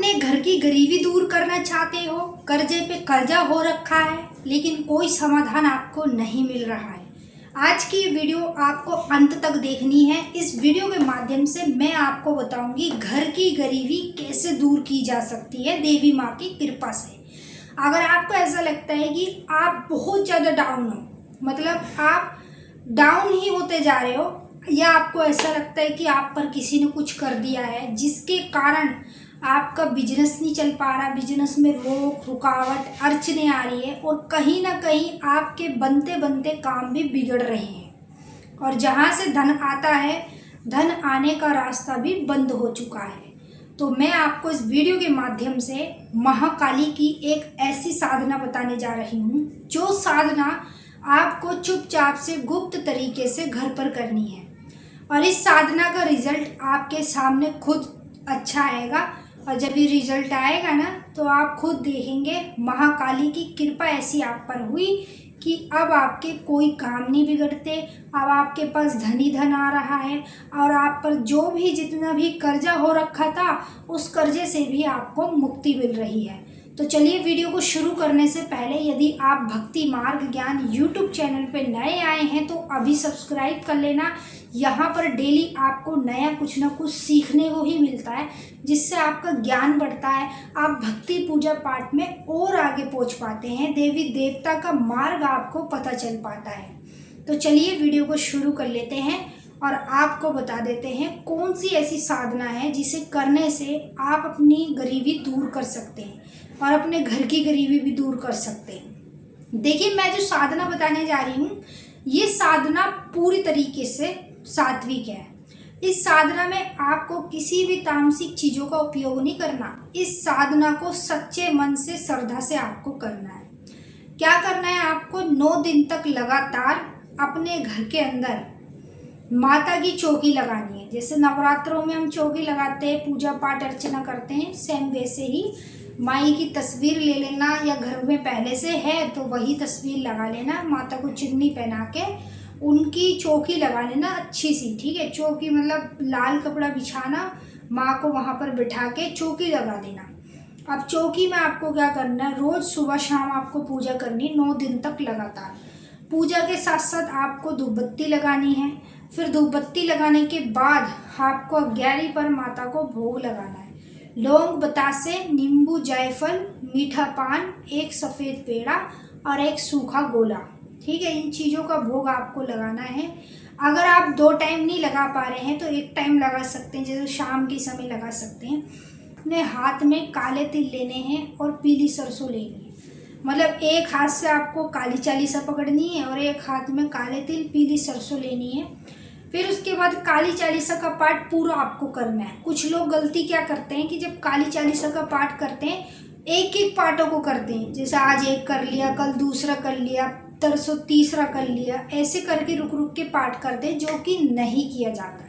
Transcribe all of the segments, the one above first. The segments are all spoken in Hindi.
अपने घर की गरीबी दूर करना चाहते हो, कर्जे पे कर्जा हो रखा है लेकिन कोई समाधान आपको नहीं मिल रहा है। आज की वीडियो आपको अंत तक देखनी है। इस वीडियो के माध्यम से मैं आपको बताऊंगी घर की गरीबी कैसे दूर की जा सकती है देवी माँ की कृपा से। अगर आपको ऐसा लगता है कि आप बहुत ज़्यादा डाउन हो, मतलब आप डाउन ही होते जा रहे हो, या आपको ऐसा लगता है कि आप पर किसी ने कुछ कर दिया है जिसके कारण आपका बिजनेस नहीं चल पा रहा, बिजनेस में रोक रुकावट अड़चने आ रही है और कहीं ना कहीं आपके बनते बनते काम भी बिगड़ रहे हैं और जहाँ से धन आता है, धन आने का रास्ता भी बंद हो चुका है, तो मैं आपको इस वीडियो के माध्यम से महाकाली की एक ऐसी साधना बताने जा रही हूँ जो साधना आपको चुपचाप से गुप्त तरीके से घर पर करनी है और इस साधना का रिजल्ट आपके सामने खुद अच्छा आएगा। और जब ये रिजल्ट आएगा ना तो आप खुद देखेंगे महाकाली की कृपा ऐसी आप पर हुई कि अब आपके कोई काम नहीं बिगड़ते, अब आपके पास धन ही धन आ रहा है और आप पर जो भी जितना भी कर्जा हो रखा था उस कर्जे से भी आपको मुक्ति मिल रही है। तो चलिए वीडियो को शुरू करने से पहले यदि आप भक्ति मार्ग ज्ञान यूट्यूब चैनल पे नए आए हैं तो अभी सब्सक्राइब कर लेना। यहाँ पर डेली आपको नया कुछ ना कुछ सीखने को ही मिलता है जिससे आपका ज्ञान बढ़ता है, आप भक्ति पूजा पाठ में और आगे पहुँच पाते हैं, देवी देवता का मार्ग आपको पता चल पाता है। तो चलिए वीडियो को शुरू कर लेते हैं और आपको बता देते हैं कौन सी ऐसी साधना है जिसे करने से आप अपनी गरीबी दूर कर सकते हैं और अपने घर की गरीबी भी दूर कर सकते हैं। देखिए, मैं जो साधना बताने जा रही हूँ ये साधना पूरी तरीके से सात्विक है। इस साधना में आपको किसी भी तामसिक चीज़ों का उपयोग नहीं करना। इस साधना को सच्चे मन से श्रद्धा से आपको करना है। क्या करना है, आपको 9 दिन तक लगातार अपने घर के अंदर माता की चौकी लगानी है। जैसे नवरात्रों में हम चौकी लगाते हैं, पूजा पाठ अर्चना करते हैं, सेम वैसे ही माई की तस्वीर ले लेना, या घर में पहले से है तो वही तस्वीर लगा लेना, माता को चुन्नी पहना के उनकी चौकी लगा लेना अच्छी सी, ठीक है। चौकी मतलब लाल कपड़ा बिछाना, माँ को वहाँ पर बिठा के चौकी लगा देना। अब चौकी में आपको क्या करना है, रोज़ सुबह शाम आपको पूजा करनी 9 दिन तक लगातार। पूजा के साथ साथ आपको धूप बत्ती लगानी है। फिर धूप बत्ती लगाने के बाद आपको 11 पर माता को भोग लगाना है। लौंग बतासे, नींबू, जायफल, मीठा पान, एक सफ़ेद पेड़ा और एक सूखा गोला, ठीक है। इन चीज़ों का भोग आपको लगाना है। अगर आप 2 टाइम नहीं लगा पा रहे हैं तो 1 टाइम लगा सकते हैं, जैसे शाम के समय लगा सकते हैं। अपने हाथ में काले तिल लेने हैं और पीली सरसों लेनी है। मतलब एक हाथ से आपको काली चालीसा पकड़नी है और एक हाथ में काले तिल पीली सरसों लेनी है। फिर उसके बाद काली चालीसा का पाठ पूरा आपको करना है। कुछ लोग गलती क्या करते हैं कि जब काली चालीसा का पाठ करते हैं एक एक पाठों को करते हैं, जैसे आज एक कर लिया, कल दूसरा कर लिया, तरसों तीसरा कर लिया, ऐसे करके रुक रुक के पाठ करते हैं, जो कि नहीं किया जाता।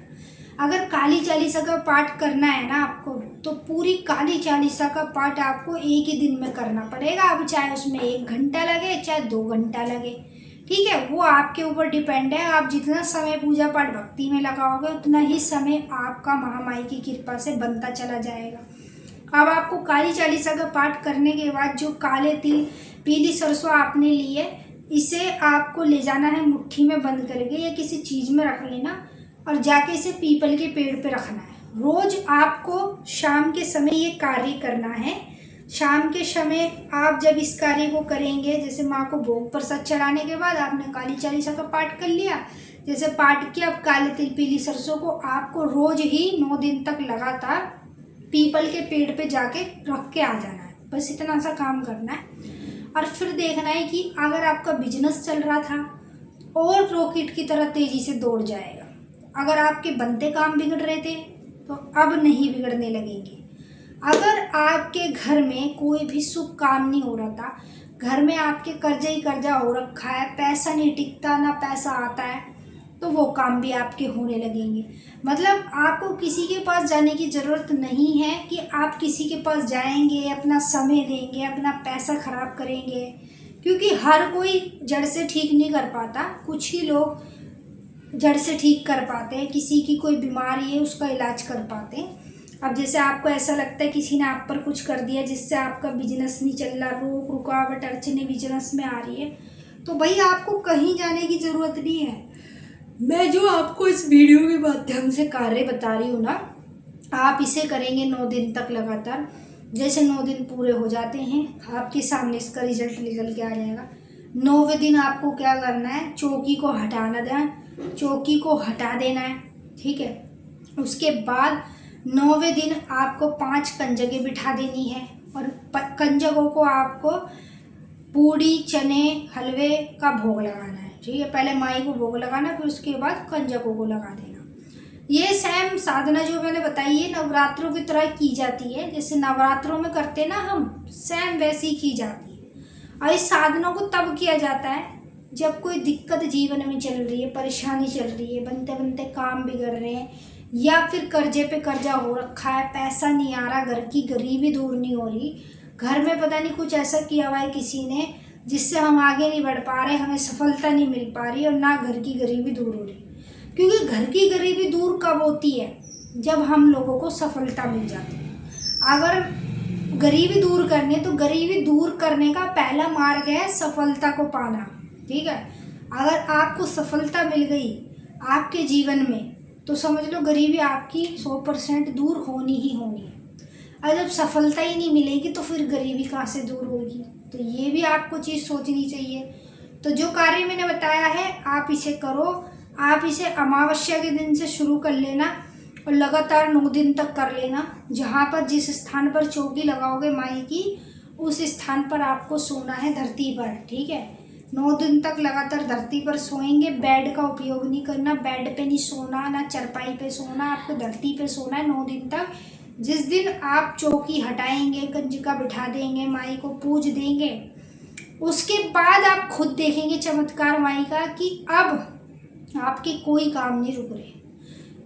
अगर काली चालीसा का पाठ करना है ना आपको, तो पूरी काली चालीसा का पाठ आपको एक ही दिन में करना पड़ेगा। अब चाहे उसमें 1 घंटा लगे चाहे 2 घंटा लगे, ठीक है, वो आपके ऊपर डिपेंड है। आप जितना समय पूजा पाठ भक्ति में लगाओगे उतना ही समय आपका महामाई की कृपा से बनता चला जाएगा। अब आपको काली चालीसा का पाठ करने के बाद जो काले तिल पीली सरसों आपने लिए, इसे आपको ले जाना है मुट्ठी में बंद करके या किसी चीज़ में रख लेना और जाके इसे पीपल के पेड़ पे रखना है। रोज़ आपको शाम के समय ये कार्य करना है। शाम के समय आप जब इस कार्य को करेंगे, जैसे माँ को भोग प्रसाद चढ़ाने के बाद आपने काली चालीसा का पाठ कर लिया, जैसे पाठ किया, अब काले तिल पीली सरसों को आपको रोज़ ही 9 दिन तक लगातार पीपल के पेड़ पे जाके रख के आ जाना है। बस इतना सा काम करना है और फिर देखना है कि अगर आपका बिजनेस चल रहा था और रॉकेट की तरह तेज़ी से दौड़ जाएगा। अगर आपके बनते काम बिगड़ रहे थे तो अब नहीं बिगड़ने लगेंगे। अगर आपके घर में कोई भी शुभ काम नहीं हो रहा था, घर में आपके कर्जा ही कर्जा हो रखा है, पैसा नहीं टिकता, ना पैसा आता है, तो वो काम भी आपके होने लगेंगे। मतलब आपको किसी के पास जाने की ज़रूरत नहीं है कि आप किसी के पास जाएंगे, अपना समय देंगे, अपना पैसा खराब करेंगे, क्योंकि हर कोई जड़ से ठीक नहीं कर पाता। कुछ ही लोग जड़ से ठीक कर पाते हैं, किसी की कोई बीमारी है उसका इलाज कर पाते हैं। अब जैसे आपको ऐसा लगता है किसी ने आप पर कुछ कर दिया जिससे आपका बिजनेस नहीं चल रहा, रुकावट अड़चने बिजनेस में आ रही है, तो भाई आपको कहीं जाने की ज़रूरत नहीं है। मैं जो आपको इस वीडियो के माध्यम से कार्य बता रही हूँ ना, आप इसे करेंगे 9 दिन तक लगातार। जैसे 9 दिन पूरे हो जाते हैं आपके सामने इसका रिजल्ट निकल के आ जाएगा। 9वें दिन आपको क्या करना है, चौकी को हटाना देना, चौकी को हटा देना है, ठीक है। उसके बाद 9वें दिन आपको 5 कंजकें बिठा देनी है और कंजकों को आपको पूड़ी चने हलवे का भोग लगाना है, ठीक है। पहले माई को भोग लगाना, फिर उसके बाद कंजकों को लगा देना। ये सेम साधना जो मैंने बताई है नवरात्रों की तरह की जाती है, जैसे नवरात्रों में करते ना हम, सेम वैसी की जाती है। और इस साधना को तब किया जाता है जब कोई दिक्कत जीवन में चल रही है, परेशानी चल रही है, बनते बनते काम बिगड़ रहे हैं, या फिर कर्जे पे कर्जा हो रखा है, पैसा नहीं आ रहा, घर की गरीबी दूर नहीं हो रही, घर में पता नहीं कुछ ऐसा किया हुआ है किसी ने जिससे हम आगे नहीं बढ़ पा रहे, हमें सफलता नहीं मिल पा रही और ना घर की गरीबी दूर हो रही। क्योंकि घर की गरीबी दूर कब होती है, जब हम लोगों को सफलता मिल जाती है। अगर गरीबी दूर करनी है तो गरीबी दूर करने का पहला मार्ग है सफलता को पाना, ठीक है। अगर आपको सफलता मिल गई आपके जीवन में तो समझ लो गरीबी आपकी 100% दूर होनी ही होनी है। और जब सफलता ही नहीं मिलेगी तो फिर गरीबी कहाँ से दूर होगी, तो ये भी आपको चीज़ सोचनी चाहिए। तो जो कार्य मैंने बताया है आप इसे करो। आप इसे अमावस्या के दिन से शुरू कर लेना और लगातार 9 दिन तक कर लेना। जहाँ पर जिस स्थान पर चौकी लगाओगे माई की, उस स्थान पर आपको सोना है धरती पर, ठीक है। 9 दिन तक लगातार धरती पर सोएंगे। बेड का उपयोग नहीं करना, बेड पे नहीं सोना, ना चरपाई पे सोना, आपको धरती पे सोना है 9 दिन तक। जिस दिन आप चौकी हटाएंगे, कंजिका बिठा देंगे, माई को पूज देंगे, उसके बाद आप खुद देखेंगे चमत्कार माई का कि अब आपके कोई काम नहीं रुक रहे,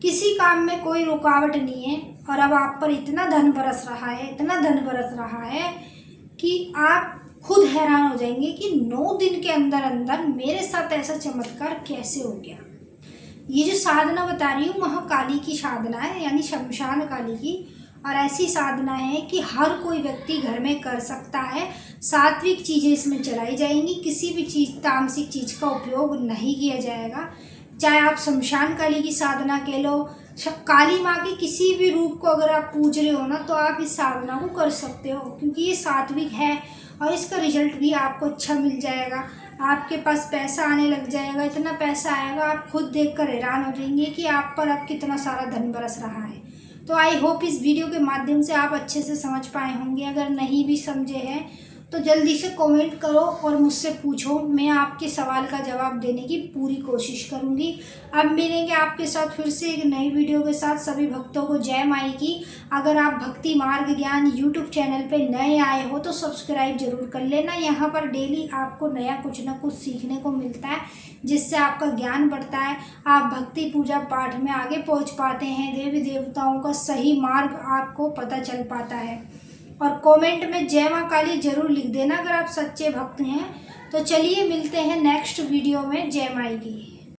किसी काम में कोई रुकावट नहीं है और अब आप पर इतना धन बरस रहा है, इतना धन बरस रहा है कि आप खुद हैरान हो जाएंगे कि 9 दिन के अंदर अंदर मेरे साथ ऐसा चमत्कार कैसे हो गया। ये जो साधना बता रही हूँ महाकाली की साधना है, यानी शमशान काली की, और ऐसी साधना है कि हर कोई व्यक्ति घर में कर सकता है। सात्विक चीज़ें इसमें चलाई जाएंगी, किसी भी चीज़ तामसिक चीज़ का उपयोग नहीं किया जाएगा। चाहे आप शमशान काली की साधना के लो, काली माँ के किसी भी रूप को अगर आप पूज रहे हो ना, तो आप इस साधना को कर सकते हो, क्योंकि ये सात्विक है और इसका रिजल्ट भी आपको अच्छा मिल जाएगा। आपके पास पैसा आने लग जाएगा, इतना पैसा आएगा आप खुद देखकर हैरान हो जाएंगे कि आप पर अब कितना सारा धन बरस रहा है। तो आई होप इस वीडियो के माध्यम से आप अच्छे से समझ पाए होंगे। अगर नहीं भी समझे हैं तो जल्दी से कमेंट करो और मुझसे पूछो, मैं आपके सवाल का जवाब देने की पूरी कोशिश करूंगी। अब मिलेंगे आपके साथ फिर से एक नई वीडियो के साथ। सभी भक्तों को जय माई की। अगर आप भक्ति मार्ग ज्ञान यूट्यूब चैनल पे नए आए हो तो सब्सक्राइब जरूर कर लेना। यहाँ पर डेली आपको नया कुछ ना कुछ सीखने को मिलता है, जिससे आपका ज्ञान बढ़ता है, आप भक्ति पूजा पाठ में आगे पहुँच पाते हैं, देवी देवताओं का सही मार्ग आपको पता चल पाता है। और कमेंट में जय माँ काली जरूर लिख देना अगर आप सच्चे भक्त हैं। तो चलिए मिलते हैं नेक्स्ट वीडियो में। जय माई की।